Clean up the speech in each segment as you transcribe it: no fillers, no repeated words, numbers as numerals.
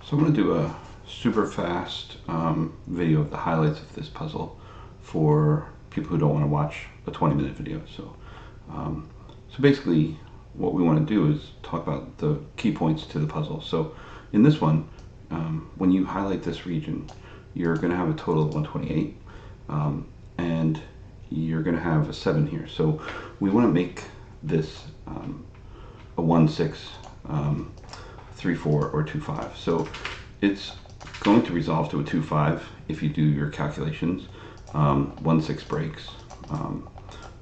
So I'm going to do a super fast video of the highlights of this puzzle for people who don't want to watch a 20-minute video. So basically what we want to do is talk about the key points to the puzzle. So in this one, when you highlight this region, you're going to have a total of 128, and you're going to have a 7 here. So we want to make this a 1, 6, 3, 4, or 2, 5. So it's going to resolve to a 2, 5 if you do your calculations. 1, 6 breaks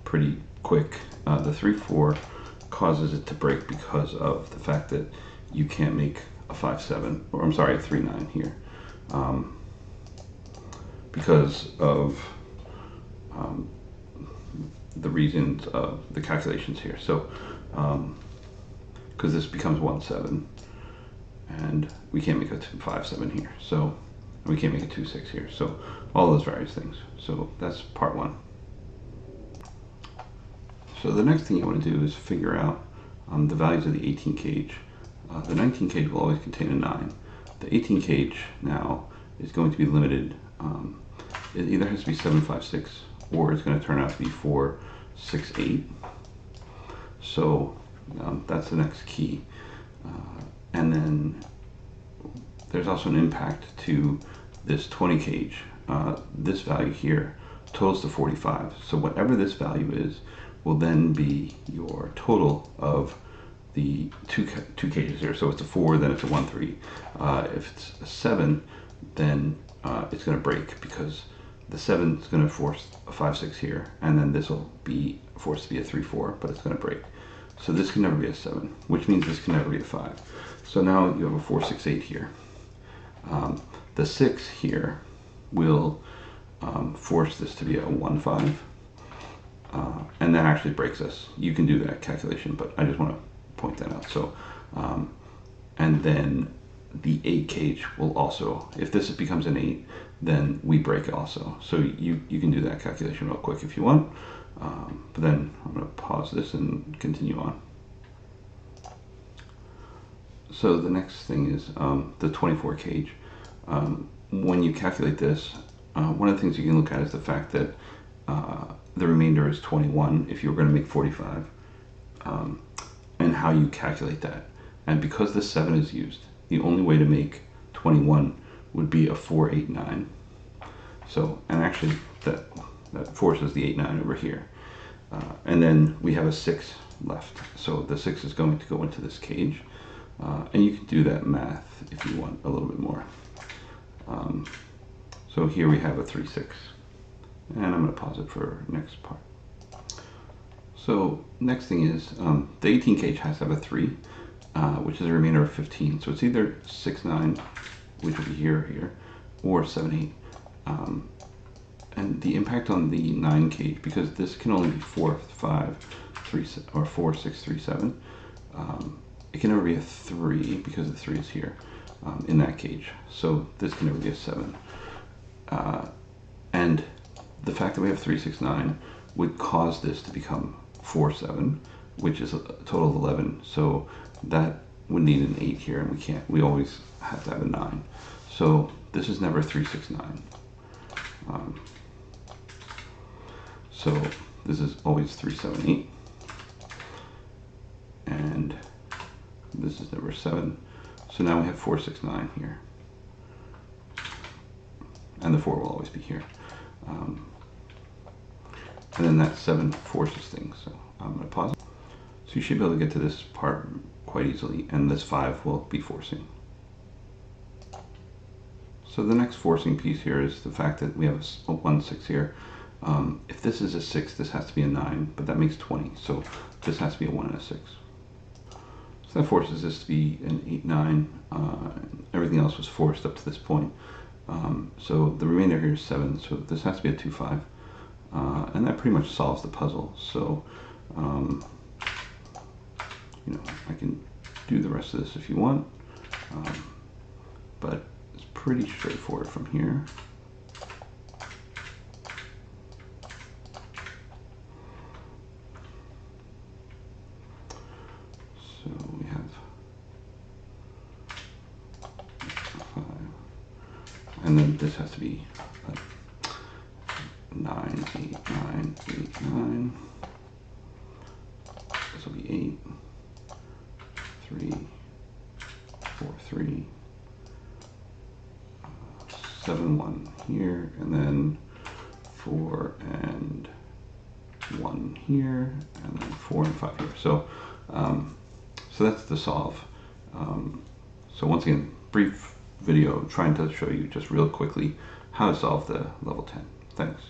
pretty quick. The 3, 4 causes it to break because of the fact that you can't make a 5, 7, or I'm sorry, a 3, 9 here, because of the reasons of the calculations here. So because this becomes 1, 7, and we can't make a 2, 5, 7 here, so we can't make a 2, 6 here, so all those various things. So that's part 1. So the next thing you want to do is figure out the values of the 18 cage. The 19 cage will always contain a 9. The 18 cage now is going to be limited. It either has to be 7, 5, 6, or it's going to turn out to be 4, 6, 8. So that's the next key. And then there's also an impact to this 20 cage. This value here totals to 45. So whatever this value is will then be your total of the two cages here. So it's a 4, then it's a 1, 3. If it's a 7, then it's going to break because the 7 is going to force a 5, 6 here, and then this will be forced to be a 3, 4, but it's going to break. So this can never be a 7, which means this can never be a 5. So now you have a 4, 6, 8 here. The 6 here will force this to be a 1, 5, and that actually breaks us. You can do that calculation, but I just want to point that out. So, and then the 8 cage will also, if this becomes an 8, then we break also. So you can do that calculation real quick if you want, but then I'm going to pause this and continue on. So the next thing is the 24 cage. When you calculate this, one of the things you can look at is the fact that the remainder is 21 if you were going to make 45, and how you calculate that. And because the 7 is used, the only way to make 21 would be a 4, 8, 9. So, and actually that forces the 8, 9 over here. And then we have a 6 left. So the 6 is going to go into this cage. And you can do that math if you want a little bit more. So here we have a 3, 6. And I'm going to pause it for next part. So next thing is the 18 cage has to have a 3, which is a remainder of 15. So it's either 6, 9, which will be here or here, or 7, 8. And the impact on the 9 cage, because this can only be 4, 5, 3, or 4, 6, 3, 7. It can never be a 3 because the 3 is here in that cage. So this can never be a 7. And the fact that we have 3, 6, 9 would cause this to become 4, 7, which is a total of 11. So that would need an 8 here, and we can't. We always have to have a 9. So this is never 3, 6, 9. So this is always 3, 7, 8. And this is never 7. So now we have 4, 6, 9 here. And the 4 will always be here. And then that 7 forces things. So I'm going to pause it. So you should be able to get to this part quite easily, and this 5 will be forcing. So the next forcing piece here is the fact that we have a 1, 6 here. If this is a 6, this has to be a 9, but that makes 20. So this has to be a 1 and a 6. So that forces this to be an 8, 9. Everything else was forced up to this point. So the remainder here is 7, so this has to be a 2, 5. And that pretty much solves the puzzle. So, you know, I can do the rest of this if you want, but it's pretty straightforward from here. So we have and then this has to be 9, 8, 9, 8, 9. This will be 8, 3, 4, 3, 7, 1 here, and then 4 and 1 here, and then 4 and 5 here. So, so that's the solve. So once again, brief video trying to show you just real quickly how to solve the level 10. Thanks.